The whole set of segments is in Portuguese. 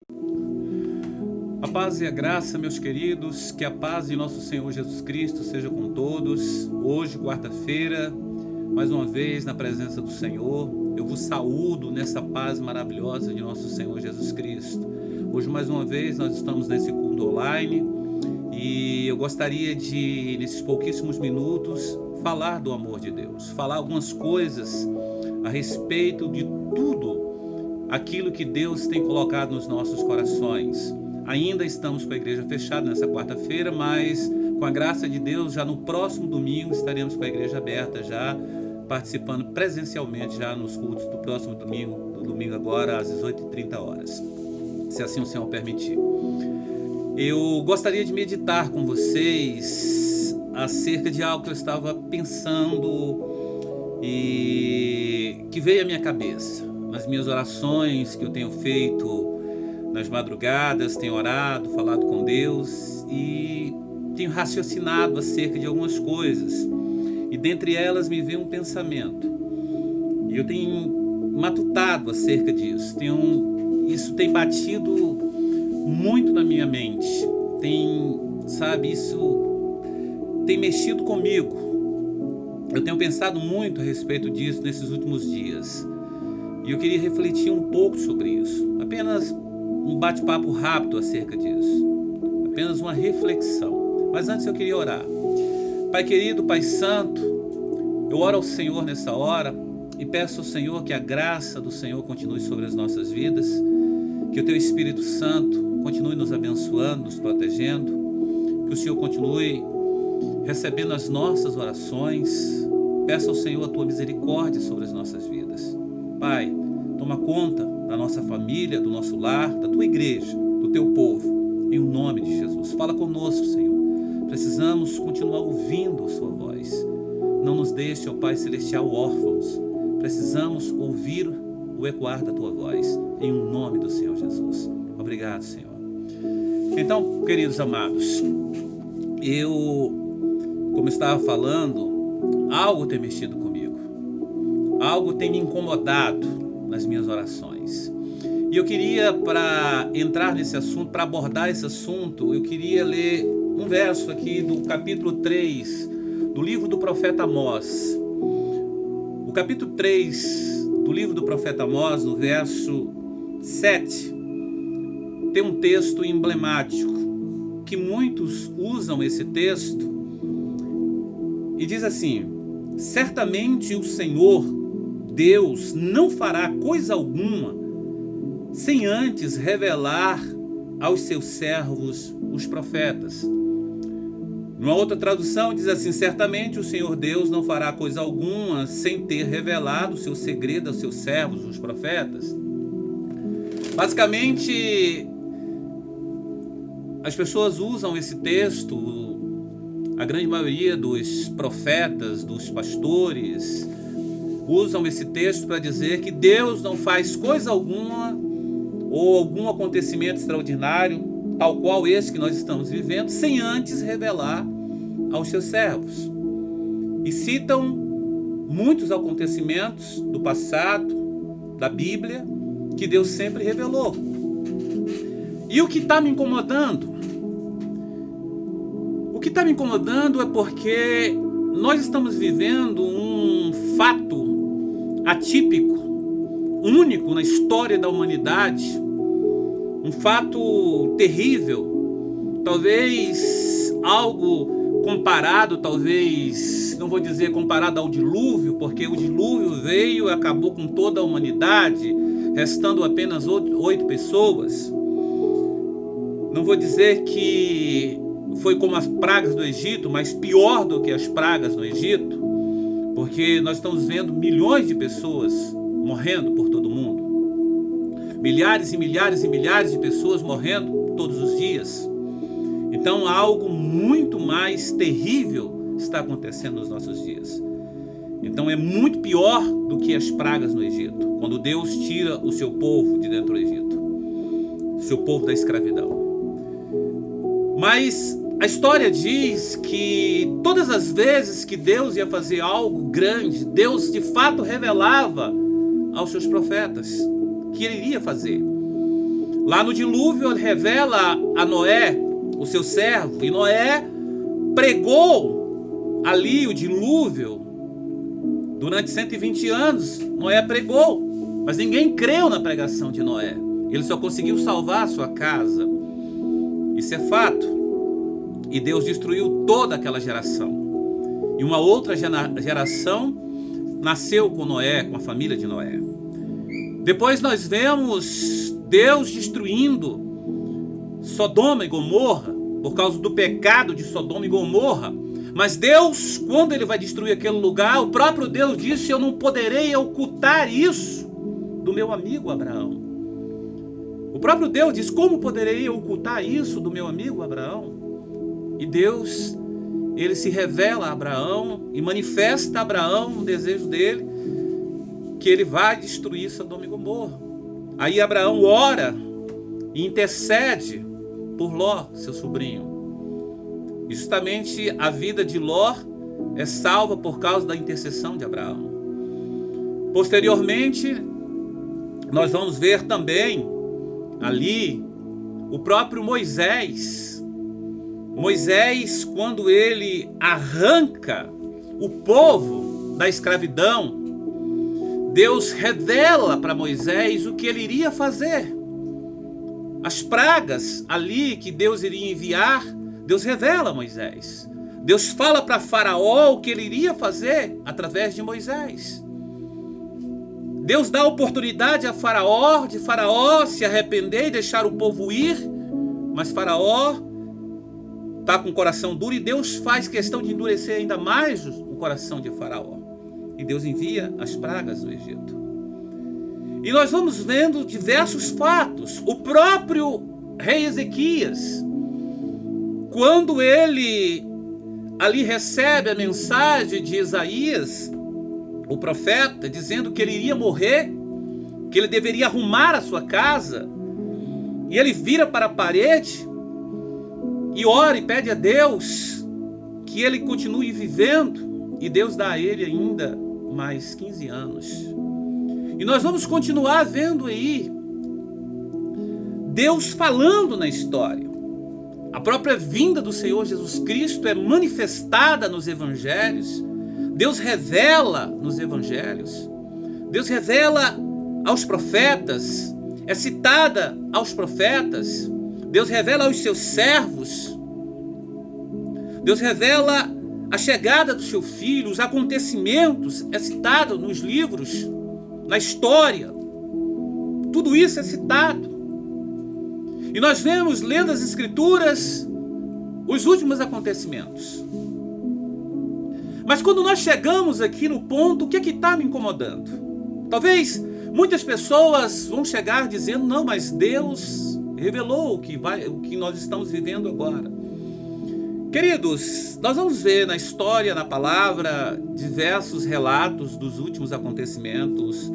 A paz e a graça, meus queridos, que a paz de nosso Senhor Jesus Cristo seja com todos. Hoje, quarta-feira, mais uma vez na presença do Senhor, eu vos saúdo nessa paz maravilhosa de nosso Senhor Jesus Cristo. Hoje, mais uma vez, nós estamos nesse culto online e eu gostaria de, nesses pouquíssimos minutos, falar do amor de Deus, falar algumas coisas a respeito de tudo aquilo que Deus tem colocado nos nossos corações. Ainda estamos com a igreja fechada nessa quarta-feira, mas com a graça de Deus, já no próximo domingo estaremos com a igreja aberta, já participando presencialmente já nos cultos do próximo domingo, do domingo agora às 18h30, se assim o Senhor permitir. Eu gostaria de meditar com vocês acerca de algo que eu estava pensando e que veio à minha cabeça nas minhas orações que eu tenho feito nas madrugadas, tenho orado, falado com Deus e tenho raciocinado acerca de algumas coisas. E dentre elas me veio um pensamento. E eu tenho matutado acerca disso. Isso tem batido muito na minha mente. Isso tem mexido comigo. Eu tenho pensado muito a respeito disso nesses últimos dias. E eu queria refletir um pouco sobre isso. Apenas um bate-papo rápido acerca disso, apenas uma reflexão. Mas antes eu queria orar. Pai querido, Pai santo, eu oro ao Senhor nessa hora e peço ao Senhor que a graça do Senhor continue sobre as nossas vidas, que o Teu Espírito Santo continue nos abençoando, nos protegendo, que o Senhor continue recebendo as nossas orações. Peço ao Senhor a Tua misericórdia sobre as nossas vidas. Pai, toma conta da nossa família, do nosso lar, da Tua igreja, do Teu povo, em nome de Jesus. Fala conosco, Senhor. Precisamos continuar ouvindo a Sua voz. Não nos deixe, ó Pai Celestial, órfãos. Precisamos ouvir o ecoar da Tua voz, em nome do Senhor Jesus. Obrigado, Senhor. Então, queridos amados, como estava falando, algo tem mexido comigo. Algo tem me incomodado nas minhas orações. E eu queria, para entrar nesse assunto, para abordar esse assunto, eu queria ler um verso aqui do capítulo 3 do livro do profeta Amós. O capítulo 3 do livro do profeta Amós, no verso 7, tem um texto emblemático, que muitos usam esse texto, e diz assim: certamente o Senhor Deus não fará coisa alguma sem antes revelar aos seus servos, os profetas. Numa outra tradução diz assim: certamente o Senhor Deus não fará coisa alguma sem ter revelado o seu segredo aos seus servos, os profetas. Basicamente, as pessoas usam esse texto, a grande maioria dos profetas, dos pastores, usam esse texto para dizer que Deus não faz coisa alguma ou algum acontecimento extraordinário, tal qual esse que nós estamos vivendo, sem antes revelar aos seus servos. E citam muitos acontecimentos do passado, da Bíblia, que Deus sempre revelou. E o que está me incomodando? O que está me incomodando é porque nós estamos vivendo um fato atípico, único na história da humanidade, um fato terrível, talvez algo comparado, talvez, não vou dizer comparado ao dilúvio, porque o dilúvio veio e acabou com toda a humanidade, restando apenas 8 pessoas. Não vou dizer que foi como as pragas do Egito, mas pior do que as pragas no Egito, porque nós estamos vendo milhões de pessoas morrendo por todo o mundo. Milhares e milhares e milhares de pessoas morrendo todos os dias. Então algo muito mais terrível está acontecendo nos nossos dias. Então é muito pior do que as pragas no Egito, quando Deus tira o seu povo de dentro do Egito, o seu povo da escravidão. Mas a história diz que todas as vezes que Deus ia fazer algo grande, Deus de fato revelava aos seus profetas que ele iria fazer. Lá no dilúvio, ele revela a Noé, o seu servo, e Noé pregou ali o dilúvio durante 120 anos. Noé pregou, mas ninguém creu na pregação de Noé. Ele só conseguiu salvar a sua casa. Isso é fato. E Deus destruiu toda aquela geração. E uma outra geração nasceu com Noé, com a família de Noé. Depois nós vemos Deus destruindo Sodoma e Gomorra por causa do pecado de Sodoma e Gomorra. Mas Deus, quando ele vai destruir aquele lugar, o próprio Deus disse: eu não poderei ocultar isso do meu amigo Abraão. O próprio Deus diz: como poderei ocultar isso do meu amigo Abraão? E Deus, ele se revela a Abraão e manifesta a Abraão o desejo dele, que ele vai destruir Sodoma e Gomorra. Aí Abraão ora e intercede por Ló, seu sobrinho. E justamente a vida de Ló é salva por causa da intercessão de Abraão. Posteriormente, nós vamos ver também ali o próprio Moisés. Moisés, quando ele arranca o povo da escravidão, Deus revela para Moisés o que ele iria fazer. As pragas ali que Deus iria enviar, Deus revela a Moisés. Deus fala para Faraó o que ele iria fazer através de Moisés. Deus dá oportunidade a Faraó, de Faraó se arrepender e deixar o povo ir, mas Faraó está com o coração duro e Deus faz questão de endurecer ainda mais o coração de Faraó. E Deus envia as pragas do Egito. E nós vamos vendo diversos fatos. O próprio rei Ezequias, quando ele ali recebe a mensagem de Isaías, o profeta, dizendo que ele iria morrer, que ele deveria arrumar a sua casa, e ele vira para a parede e ora e pede a Deus que ele continue vivendo, e Deus dá a ele ainda mais 15 anos. E nós vamos continuar vendo aí Deus falando na história. A própria vinda do Senhor Jesus Cristo é manifestada nos evangelhos. Deus revela nos evangelhos. Deus revela aos profetas, é citada aos profetas. Deus revela aos seus servos. Deus revela a chegada do seu filho, os acontecimentos, é citado nos livros, na história. Tudo isso é citado. E nós vemos, lendo as Escrituras, os últimos acontecimentos. Mas quando nós chegamos aqui no ponto, o que é que está me incomodando? Talvez muitas pessoas vão chegar dizendo: não, mas Deus revelou o que nós estamos vivendo agora. Queridos, nós vamos ver na história, na palavra, diversos relatos dos últimos acontecimentos,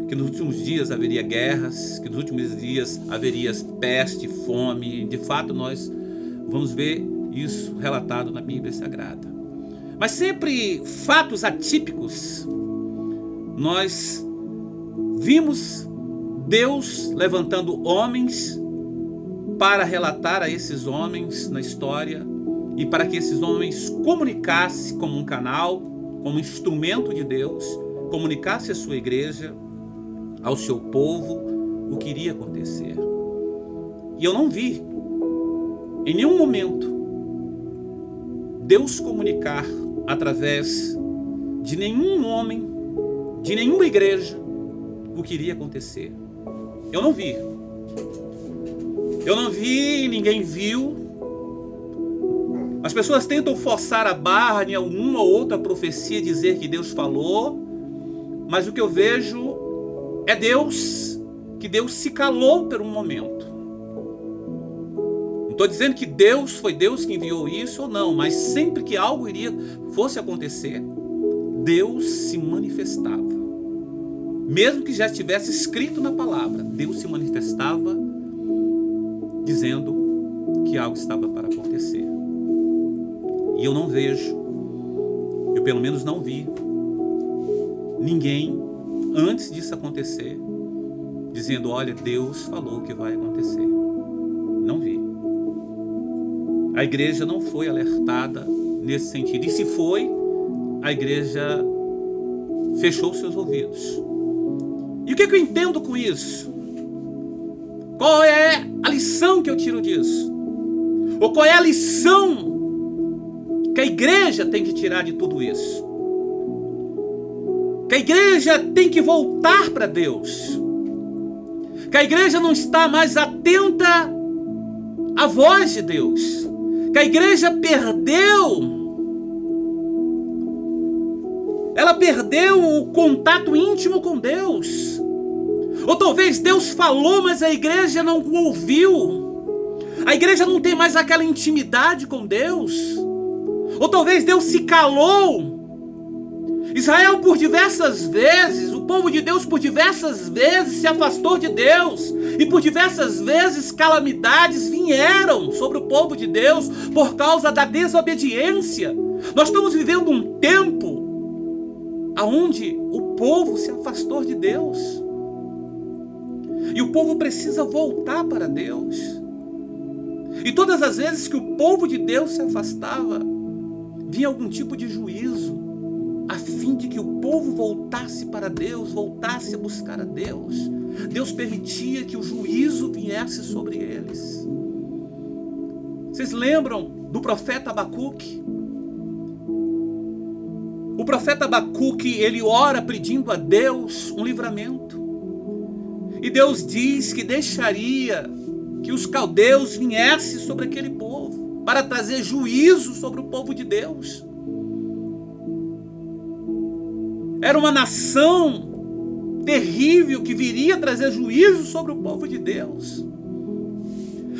que nos últimos dias haveria guerras, que nos últimos dias haveria peste, fome. De fato, nós vamos ver isso relatado na Bíblia Sagrada. Mas sempre fatos atípicos. Nós vimos Deus levantando homens para relatar a esses homens na história e para que esses homens comunicassem como um canal, como instrumento de Deus, comunicasse à sua igreja, ao seu povo, o que iria acontecer. E eu não vi, em nenhum momento, Deus comunicar através de nenhum homem, de nenhuma igreja, o que iria acontecer. Eu não vi. Eu não vi, ninguém viu. As pessoas tentam forçar a barra em alguma ou outra profecia, dizer que Deus falou, mas o que eu vejo é que Deus se calou por um momento. Não estou dizendo que foi Deus que enviou isso ou não, mas sempre que algo fosse acontecer, Deus se manifestava. Mesmo que já estivesse escrito na palavra, Deus se manifestava dizendo que algo estava para acontecer. E eu não vejo, eu pelo menos não vi, ninguém, antes disso acontecer, dizendo: olha, Deus falou que vai acontecer. Não vi. A igreja não foi alertada nesse sentido. E se foi, a igreja fechou seus ouvidos. E o que eu entendo com isso? Qual é a lição que eu tiro disso? Ou qual é a lição que a igreja tem que tirar de tudo isso? Que a igreja tem que voltar para Deus. Que a igreja não está mais atenta à voz de Deus. Que a igreja ela perdeu o contato íntimo com Deus. Ou talvez Deus falou, mas a igreja não o ouviu. A igreja não tem mais aquela intimidade com Deus. Ou talvez Deus se calou. Israel por diversas vezes, o povo de Deus por diversas vezes se afastou de Deus. E por diversas vezes calamidades vieram sobre o povo de Deus por causa da desobediência. Nós estamos vivendo um tempo onde o povo se afastou de Deus. E o povo precisa voltar para Deus. E todas as vezes que o povo de Deus se afastava, vinha algum tipo de juízo, a fim de que o povo voltasse para Deus, voltasse a buscar a Deus. Deus permitia que o juízo viesse sobre eles. Vocês lembram do profeta Abacuque? O profeta Abacuque, ele ora pedindo a Deus um livramento. E Deus diz que deixaria que os caldeus viessem sobre aquele povo, para trazer juízo sobre o povo de Deus. Era uma nação terrível que viria trazer juízo sobre o povo de Deus.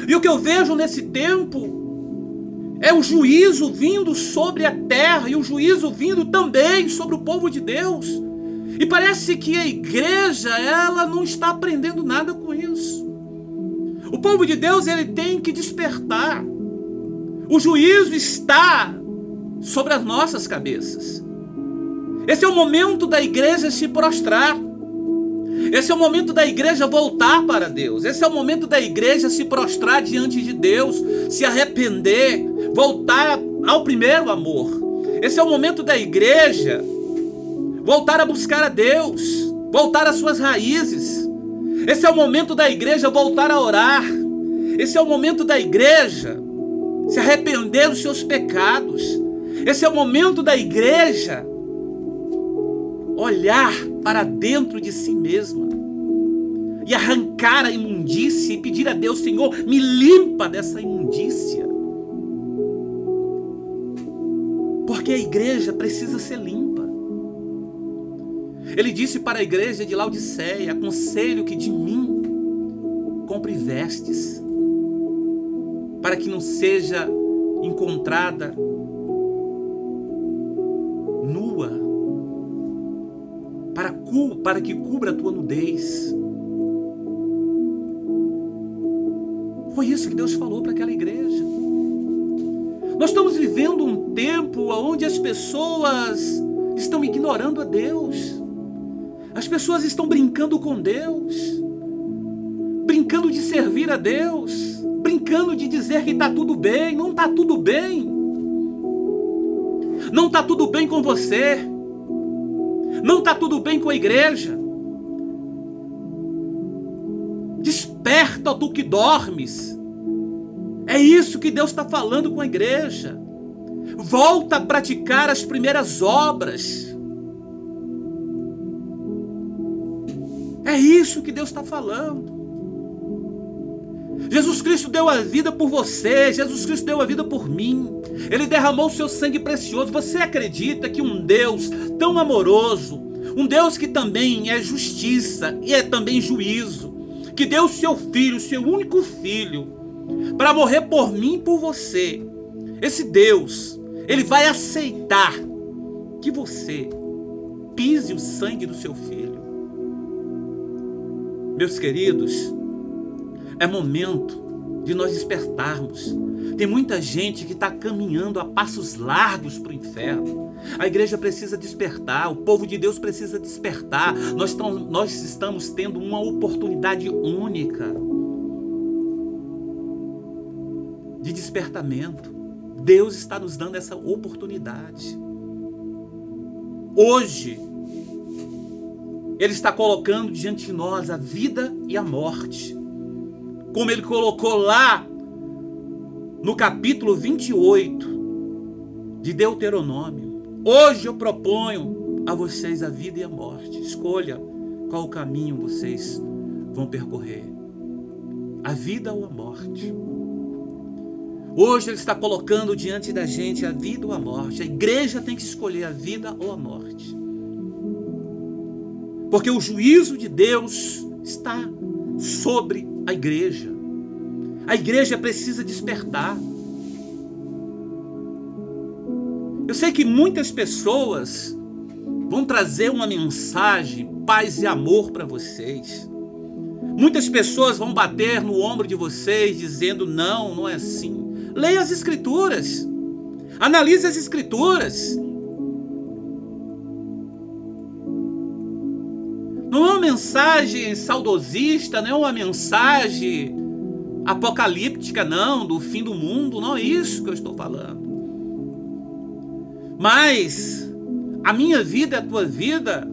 E o que eu vejo nesse tempo é o juízo vindo sobre a terra e o juízo vindo também sobre o povo de Deus. E parece que a igreja, ela não está aprendendo nada com isso. O povo de Deus, ele tem que despertar. O juízo está sobre as nossas cabeças. Esse é o momento da igreja se prostrar. Esse é o momento da igreja voltar para Deus. Esse é o momento da igreja se prostrar diante de Deus, se arrepender, voltar ao primeiro amor. Esse é o momento da igreja voltar a buscar a Deus, voltar às suas raízes. Esse é o momento da igreja voltar a orar. Esse é o momento da igreja se arrepender dos seus pecados. Esse é o momento da igreja olhar para dentro de si mesma e arrancar a imundícia e pedir a Deus: Senhor, me limpa dessa imundícia. Porque a igreja precisa ser limpa. Ele disse para a igreja de Laodiceia: aconselho que de mim compre vestes, para que não seja encontrada nua, para que cubra a tua nudez. Foi isso que Deus falou para aquela igreja. Nós estamos vivendo um tempo onde as pessoas estão ignorando a Deus. As pessoas estão brincando com Deus, brincando de servir a Deus, brincando de dizer que está tudo bem. Não está tudo bem. Não está tudo bem com você. Não está tudo bem com a igreja. Desperta, ó tu que dormes. É isso que Deus está falando com a igreja. Volta a praticar as primeiras obras. É isso que Deus está falando. Jesus Cristo deu a vida por você. Jesus Cristo deu a vida por mim. Ele derramou o seu sangue precioso. Você acredita que um Deus tão amoroso, um Deus que também é justiça e é também juízo, que deu o seu filho, o seu único filho, para morrer por mim e por você, esse Deus, ele vai aceitar que você pise o sangue do seu filho? Meus queridos, é momento de nós despertarmos, Tem muita gente que está caminhando a passos largos para o inferno. A igreja precisa despertar, o povo de Deus precisa despertar. Nós estamos tendo uma oportunidade única de despertamento. Deus está nos dando essa oportunidade. Hoje, Ele está colocando diante de nós a vida e a morte. Como Ele colocou lá no capítulo 28 de Deuteronômio. Hoje eu proponho a vocês a vida e a morte. Escolha qual caminho vocês vão percorrer. A vida ou a morte. Hoje Ele está colocando diante da gente a vida ou a morte. A igreja tem que escolher a vida ou a morte. Porque o juízo de Deus está sobre a igreja. A igreja precisa despertar. Eu sei que muitas pessoas vão trazer uma mensagem, paz e amor para vocês. Muitas pessoas vão bater no ombro de vocês dizendo, não, não é assim. Leia as Escrituras. Analise as Escrituras. Não é uma mensagem saudosista, não é uma mensagem apocalíptica, não, do fim do mundo. Não é isso que eu estou falando. Mas a minha vida e a tua vida,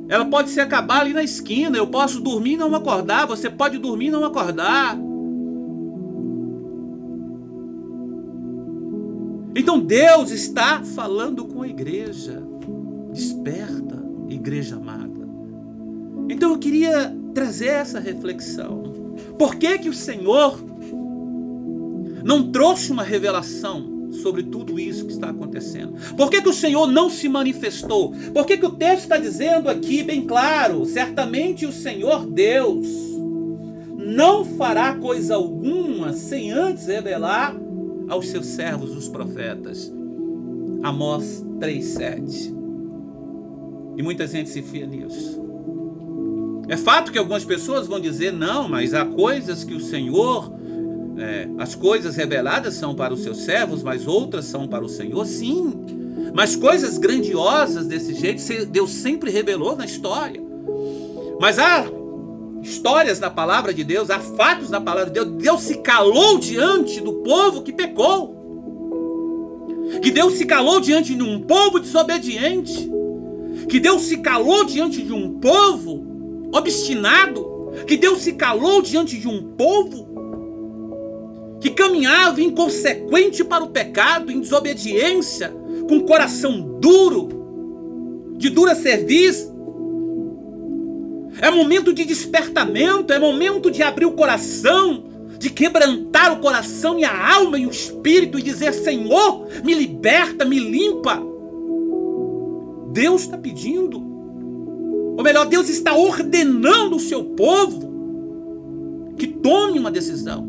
ela pode se acabar ali na esquina. Eu posso dormir e não acordar. Você pode dormir e não acordar. Então Deus está falando com a igreja. Desperta, igreja amada. Então eu queria trazer essa reflexão. Por que que o Senhor não trouxe uma revelação sobre tudo isso que está acontecendo? Por que que o Senhor não se manifestou? Por que que o texto está dizendo aqui bem claro? Certamente o Senhor Deus não fará coisa alguma sem antes revelar aos seus servos os profetas. Amós 3:7. E muita gente se fia nisso. É fato que algumas pessoas vão dizer, não, mas há coisas que o Senhor, as coisas reveladas são para os seus servos, mas outras são para o Senhor. Sim, mas coisas grandiosas desse jeito, Deus sempre revelou na história. Mas há histórias na palavra de Deus, há fatos na palavra de Deus. Deus se calou diante do povo que pecou. Que Deus se calou diante de um povo desobediente. Que Deus se calou diante de um povo obstinado, que Deus se calou diante de um povo que caminhava inconsequente para o pecado, em desobediência, com coração duro, de dura cerviz. É momento de despertamento, é momento de abrir o coração, de quebrantar o coração e a alma e o espírito e dizer, Senhor, me liberta, me limpa. Deus está pedindo. Ou melhor, Deus está ordenando o seu povo que tome uma decisão.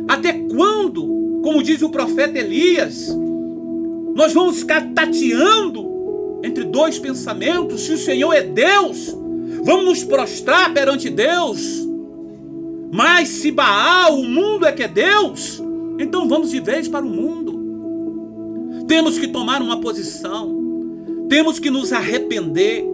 Até quando, como diz o profeta Elias, nós vamos ficar tateando entre dois pensamentos? Se o Senhor é Deus, vamos nos prostrar perante Deus. Mas se Baal, o mundo é que é Deus, então vamos de vez para o mundo. Temos que tomar uma posição. Temos que nos arrepender.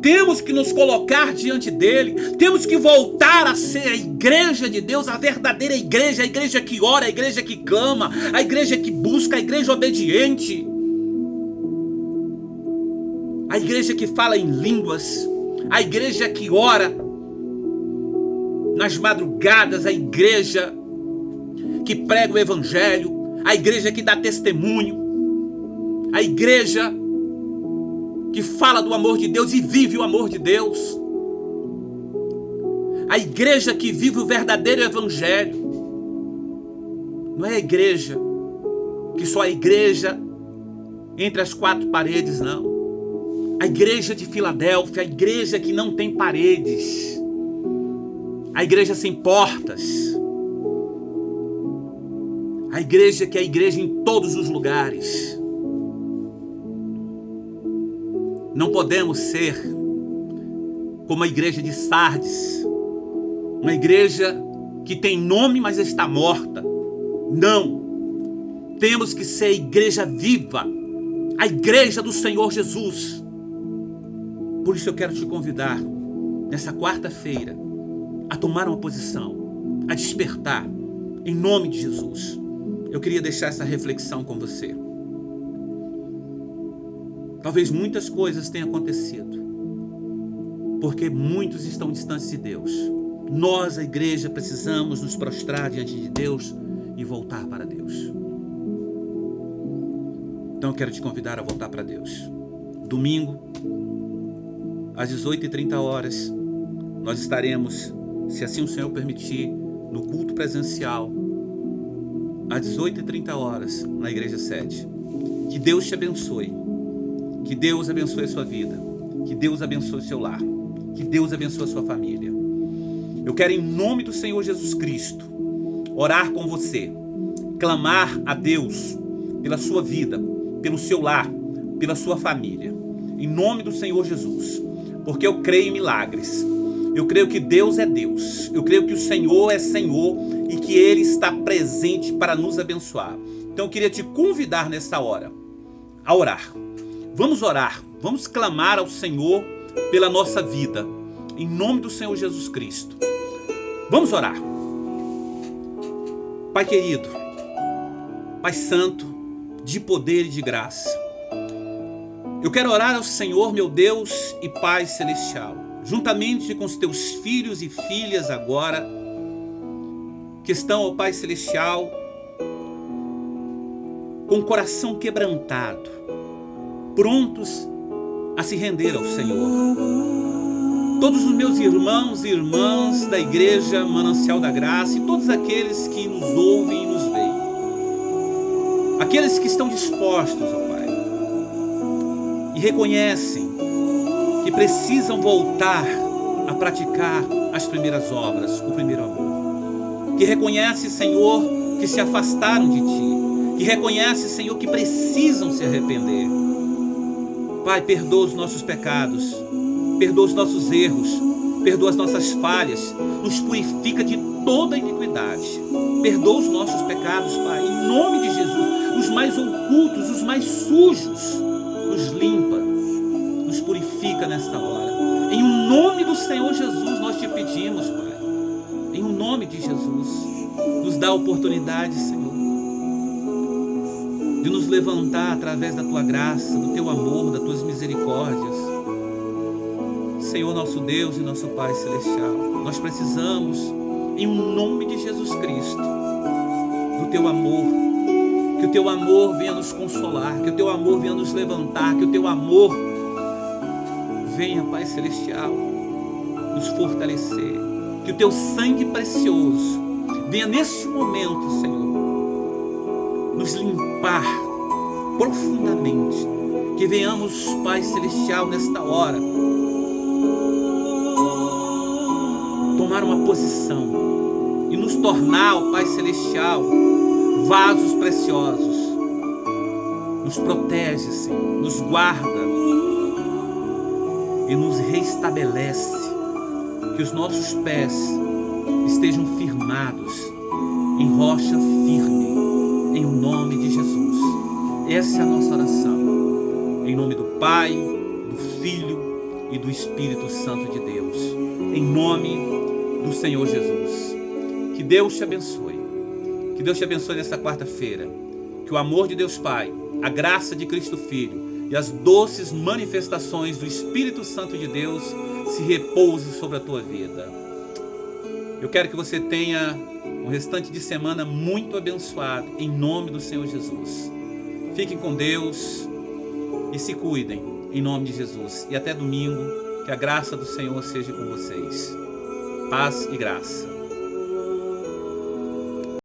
Temos que nos colocar diante dele. Temos que voltar a ser a igreja de Deus, a verdadeira igreja, a igreja que ora, a igreja que clama, a igreja que busca, a igreja obediente. A igreja que fala em línguas, a igreja que ora nas madrugadas, a igreja que prega o evangelho, a igreja que dá testemunho, a igreja que fala do amor de Deus e vive o amor de Deus. A igreja que vive o verdadeiro evangelho. Não é a igreja que só é igreja entre as quatro paredes, não. A igreja de Filadélfia, a igreja que não tem paredes. A igreja sem portas. A igreja que é a igreja em todos os lugares. Não podemos ser como a igreja de Sardes, uma igreja que tem nome, mas está morta. Não. Temos que ser a igreja viva, a igreja do Senhor Jesus. Por isso eu quero te convidar, nessa quarta-feira, a tomar uma posição, a despertar, em nome de Jesus. Eu queria deixar essa reflexão com você. Talvez muitas coisas tenham acontecido, porque muitos estão distantes de Deus. Nós, a igreja, precisamos nos prostrar diante de Deus e voltar para Deus. Então eu quero te convidar a voltar para Deus. Domingo, às 18h30, nós estaremos, se assim o Senhor permitir, no culto presencial, às 18h30, na Igreja 7. Que Deus te abençoe. Que Deus abençoe a sua vida. Que Deus abençoe o seu lar. Que Deus abençoe a sua família. Eu quero, em nome do Senhor Jesus Cristo, orar com você, clamar a Deus pela sua vida, pelo seu lar, pela sua família, em nome do Senhor Jesus, porque eu creio em milagres. Eu creio que Deus é Deus. Eu creio que o Senhor é Senhor e que Ele está presente para nos abençoar. Então eu queria te convidar nessa hora a orar. Vamos orar, vamos clamar ao Senhor pela nossa vida, em nome do Senhor Jesus Cristo. Vamos orar. Pai querido, Pai santo, de poder e de graça, eu quero orar ao Senhor, meu Deus e Pai celestial, juntamente com os teus filhos e filhas agora, que estão, ó Pai celestial, com o coração quebrantado, prontos a se render ao Senhor. Todos os meus irmãos e irmãs da Igreja Manancial da Graça e todos aqueles que nos ouvem e nos veem, aqueles que estão dispostos, ó Pai, e reconhecem que precisam voltar a praticar as primeiras obras, o primeiro amor, que reconhece, Senhor, que se afastaram de Ti, que reconhece, Senhor, que precisam se arrepender. Pai, perdoa os nossos pecados, perdoa os nossos erros, perdoa as nossas falhas, nos purifica de toda iniquidade, perdoa os nossos pecados, Pai, em nome de Jesus, os mais ocultos, os mais sujos, nos limpa, nos purifica nesta hora. Em nome do Senhor Jesus nós te pedimos, Pai, em nome de Jesus, nos dá a oportunidade, Senhor, de nos levantar através da Tua graça, do Teu amor, das Tuas misericórdias. Senhor, nosso Deus e nosso Pai celestial, nós precisamos, em nome de Jesus Cristo, do Teu amor, que o Teu amor venha nos consolar, que o Teu amor venha nos levantar, que o Teu amor venha, Pai celestial, nos fortalecer, que o Teu sangue precioso venha neste momento, Senhor, nos limpar profundamente, que venhamos, Pai celestial, nesta hora, tomar uma posição e nos tornar, ó Pai celestial, vasos preciosos. Nos protege, Senhor, nos guarda e nos restabelece, que os nossos pés estejam firmados em rocha firme, em nome de Jesus. Essa é a nossa oração, em nome do Pai, do Filho e do Espírito Santo de Deus, em nome do Senhor Jesus. Que Deus te abençoe, que Deus te abençoe nesta quarta-feira, que o amor de Deus Pai, a graça de Cristo Filho e as doces manifestações do Espírito Santo de Deus se repousem sobre a tua vida. Eu quero que você tenha um restante de semana muito abençoado, em nome do Senhor Jesus. Fiquem com Deus e se cuidem, em nome de Jesus. E até domingo, que a graça do Senhor seja com vocês. Paz e graça.